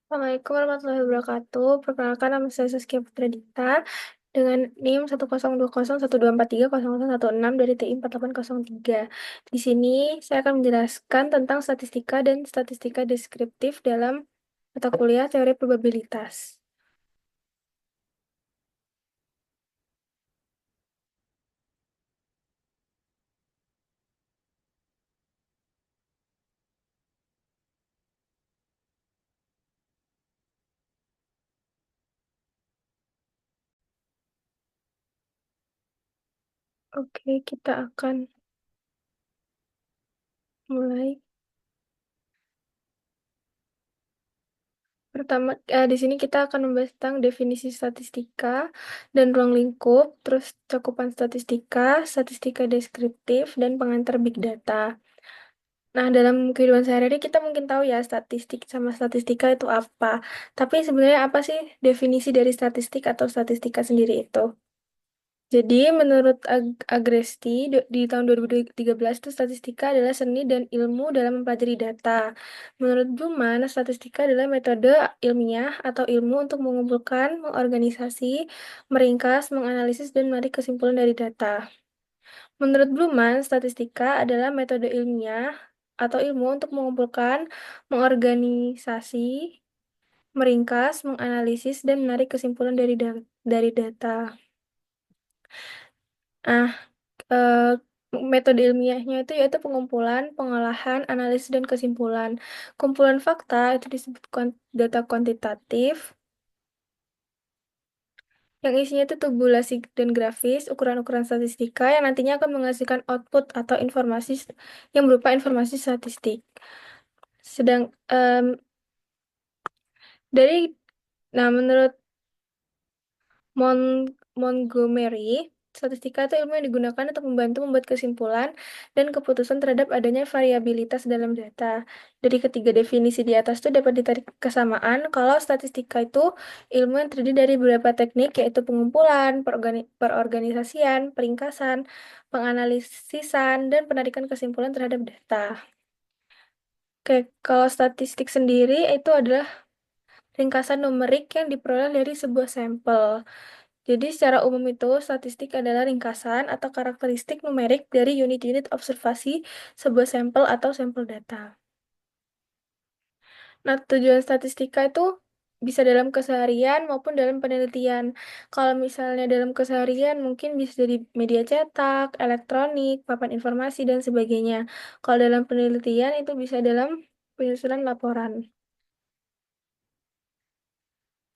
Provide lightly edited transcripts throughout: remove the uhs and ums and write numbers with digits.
Assalamualaikum warahmatullahi wabarakatuh. Perkenalkan nama saya Saskia Putra Dita dengan NIM 1020124300116 dari TI 4803. Di sini saya akan menjelaskan tentang statistika dan statistika deskriptif dalam mata kuliah teori probabilitas. Oke, kita akan mulai. Pertama, di sini kita akan membahas tentang definisi statistika dan ruang lingkup, terus cakupan statistika, statistika deskriptif, dan pengantar big data. Nah, dalam kehidupan sehari-hari kita mungkin tahu ya statistik sama statistika itu apa. Tapi sebenarnya apa sih definisi dari statistik atau statistika sendiri itu? Jadi, menurut Agresti di tahun 2013 itu statistika adalah seni dan ilmu dalam mempelajari data. Menurut Bluman, statistika adalah metode ilmiah atau ilmu untuk mengumpulkan, mengorganisasi, meringkas, menganalisis, dan menarik kesimpulan dari data. Menurut Bluman, statistika adalah metode ilmiah atau ilmu untuk mengumpulkan, mengorganisasi, meringkas, menganalisis, dan menarik kesimpulan dari data. Ah, eh, metode ilmiahnya itu yaitu pengumpulan, pengolahan, analisis, dan kesimpulan. Kumpulan fakta itu disebut data kuantitatif, yang isinya itu tabulasi dan grafis, ukuran-ukuran statistika yang nantinya akan menghasilkan output atau informasi yang berupa informasi statistik. Sedang dari nah menurut Montgomery, statistika itu ilmu yang digunakan untuk membantu membuat kesimpulan dan keputusan terhadap adanya variabilitas dalam data. Dari ketiga definisi di atas itu dapat ditarik kesamaan kalau statistika itu ilmu yang terdiri dari beberapa teknik yaitu pengumpulan, perorganisasian, peringkasan, penganalisisan, dan penarikan kesimpulan terhadap data. Oke, kalau statistik sendiri itu adalah ringkasan numerik yang diperoleh dari sebuah sampel. Jadi secara umum itu statistik adalah ringkasan atau karakteristik numerik dari unit-unit observasi sebuah sampel atau sampel data. Nah, tujuan statistika itu bisa dalam keseharian maupun dalam penelitian. Kalau misalnya dalam keseharian mungkin bisa dari media cetak, elektronik, papan informasi, dan sebagainya. Kalau dalam penelitian itu bisa dalam penyusunan laporan.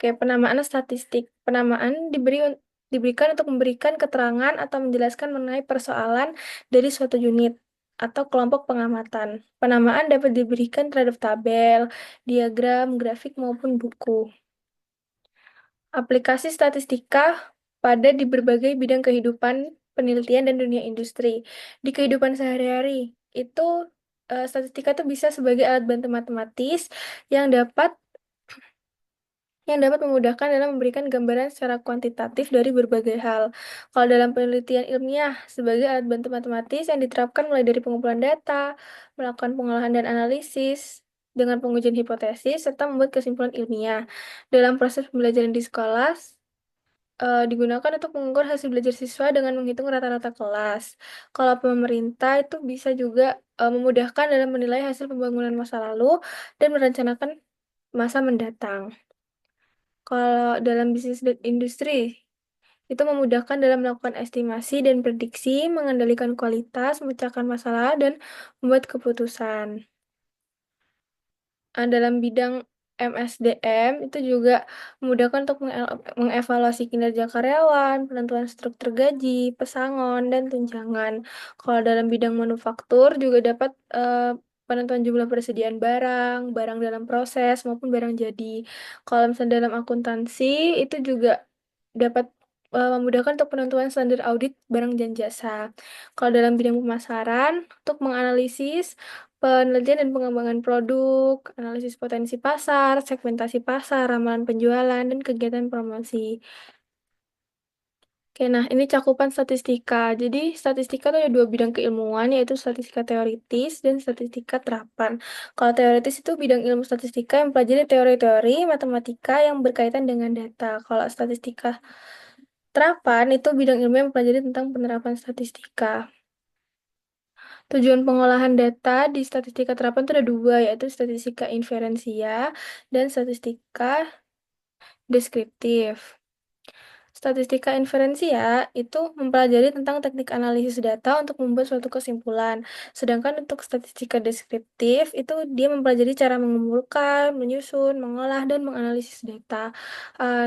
Kayak penamaan statistik. Penamaan diberikan untuk memberikan keterangan atau menjelaskan mengenai persoalan dari suatu unit atau kelompok pengamatan. Penamaan dapat diberikan terhadap tabel, diagram, grafik, maupun buku. Aplikasi statistika pada di berbagai bidang kehidupan, penelitian, dan dunia industri. Di kehidupan sehari-hari, itu statistika itu bisa sebagai alat bantu matematis yang dapat memudahkan dalam memberikan gambaran secara kuantitatif dari berbagai hal. Kalau dalam penelitian ilmiah, sebagai alat bantu matematis yang diterapkan mulai dari pengumpulan data, melakukan pengolahan dan analisis, dengan pengujian hipotesis, serta membuat kesimpulan ilmiah. Dalam proses pembelajaran di sekolah, digunakan untuk mengukur hasil belajar siswa dengan menghitung rata-rata kelas. Kalau pemerintah itu bisa juga memudahkan dalam menilai hasil pembangunan masa lalu dan merencanakan masa mendatang. Kalau dalam bisnis dan industri, itu memudahkan dalam melakukan estimasi dan prediksi, mengendalikan kualitas, memecahkan masalah, dan membuat keputusan. Dalam bidang MSDM, itu juga memudahkan untuk mengevaluasi kinerja karyawan, penentuan struktur gaji, pesangon, dan tunjangan. Kalau dalam bidang manufaktur, juga dapat penentuan jumlah persediaan barang, barang dalam proses, maupun barang jadi. Kalau misalnya dalam akuntansi, itu juga dapat memudahkan untuk penentuan standar audit barang dan jasa. Kalau dalam bidang pemasaran, untuk menganalisis penelitian dan pengembangan produk, analisis potensi pasar, segmentasi pasar, ramalan penjualan, dan kegiatan promosi. Oke, Oke, nah ini cakupan statistika. Jadi statistika itu ada dua bidang keilmuan, yaitu statistika teoritis dan statistika terapan. Kalau teoritis itu bidang ilmu statistika yang mempelajari teori-teori matematika yang berkaitan dengan data. Kalau statistika terapan itu bidang ilmu yang mempelajari tentang penerapan statistika. Tujuan pengolahan data di statistika terapan itu ada dua, yaitu statistika inferensia dan statistika deskriptif. Statistika inferensia itu mempelajari tentang teknik analisis data untuk membuat suatu kesimpulan. Sedangkan untuk statistika deskriptif itu dia mempelajari cara mengumpulkan, menyusun, mengolah, dan menganalisis data.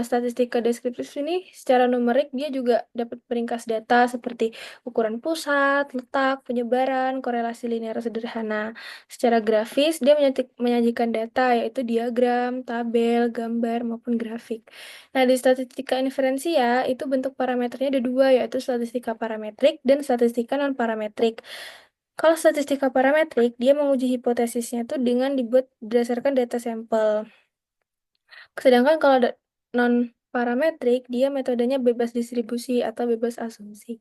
Statistika deskriptif ini secara numerik dia juga dapat meringkas data seperti ukuran pusat, letak, penyebaran, korelasi linear sederhana. Secara grafis dia menyajikan data yaitu diagram, tabel, gambar, maupun grafik. Nah, di statistika inferensia itu bentuk parameternya ada dua, yaitu statistika parametrik dan statistika non-parametrik. Kalau statistika parametrik, dia menguji hipotesisnya itu dengan dibuat berdasarkan data sampel. Sedangkan kalau non-parametrik, dia metodenya bebas distribusi atau bebas asumsi.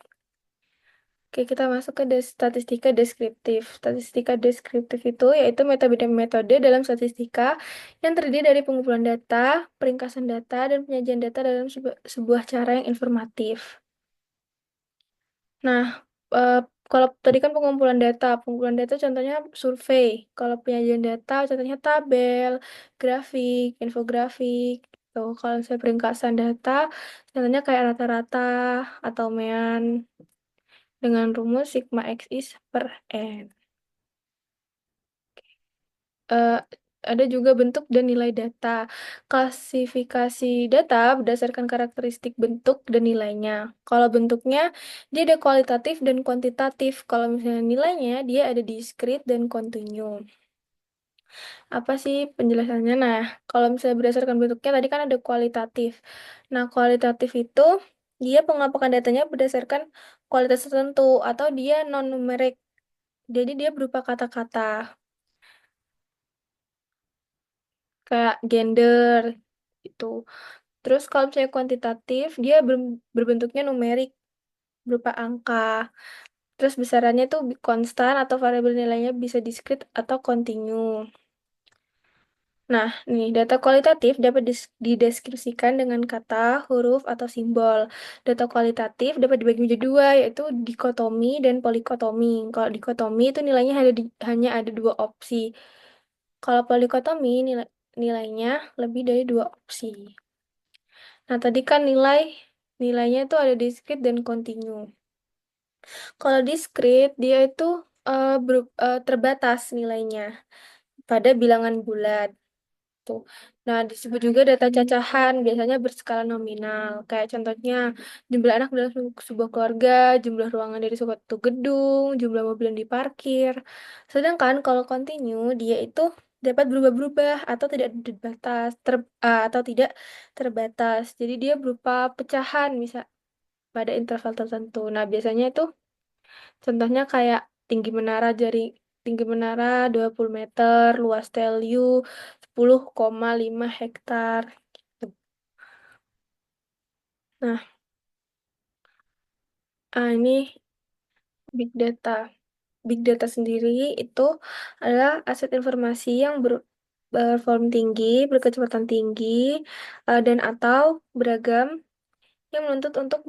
Oke, kita masuk ke statistika deskriptif. Statistika deskriptif itu yaitu metode-metode dalam statistika yang terdiri dari pengumpulan data, peringkasan data, dan penyajian data dalam sebuah cara yang informatif. Nah, eh, kalau tadi kan pengumpulan data contohnya survei. Kalau penyajian data contohnya tabel, grafik, infografik. Tuh, kalau saya peringkasan data, contohnya kayak rata-rata atau mean dengan rumus sigma xis per n. Eh, ada juga bentuk dan nilai data. Klasifikasi data berdasarkan karakteristik bentuk dan nilainya. Kalau bentuknya, dia ada kualitatif dan kuantitatif. Kalau misalnya nilainya, dia ada diskrit dan kontinu. Apa sih penjelasannya? Nah, kalau misalnya berdasarkan bentuknya, tadi kan ada kualitatif. Nah, kualitatif itu, dia pengelompokan datanya berdasarkan kualitas tertentu, atau dia non-numerik. Jadi dia berupa kata-kata. Kayak gender itu. Terus kalau misalnya kuantitatif, dia berbentuknya numerik berupa angka. Terus besarannya tuh konstan atau variabel nilainya bisa diskrit atau kontinu. Nah, nih data kualitatif dapat dideskripsikan dengan kata, huruf, atau simbol. Data kualitatif dapat dibagi menjadi dua, yaitu dikotomi dan polikotomi. Kalau dikotomi itu nilainya hanya ada dua opsi. Kalau polikotomi nilainya lebih dari dua opsi. Nah, tadi kan nilainya itu ada diskrit dan kontinu. Kalau diskrit, dia itu terbatas nilainya pada bilangan bulat. Tuh. Nah, disebut juga data cacahan, biasanya berskala nominal. Kayak contohnya, jumlah anak dalam sebuah keluarga, jumlah ruangan dari suatu gedung, jumlah mobil yang diparkir. Sedangkan kalau kontinu, dia itu dapat berubah-berubah atau tidak terbatas, atau tidak terbatas. Jadi dia berupa pecahan, pada interval tertentu. Nah, biasanya itu contohnya kayak tinggi menara 20 meter, luas telyu 10,5 hektar gitu. Nah, ini big data. Big data sendiri itu adalah aset informasi yang bervolume tinggi, berkecepatan tinggi, dan atau beragam yang menuntut untuk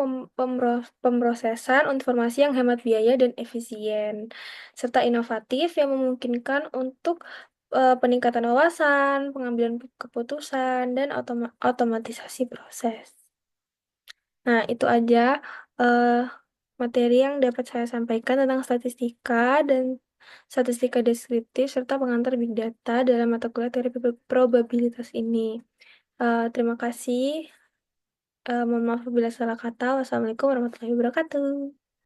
pemrosesan informasi yang hemat biaya dan efisien, serta inovatif yang memungkinkan untuk peningkatan wawasan, pengambilan keputusan, dan otomatisasi proses. Nah, itu aja eh, materi yang dapat saya sampaikan tentang statistika dan statistika deskriptif serta pengantar big data dalam mata kuliah teori probabilitas ini. Terima kasih. Mohon maaf apabila salah kata. Wassalamualaikum warahmatullahi wabarakatuh.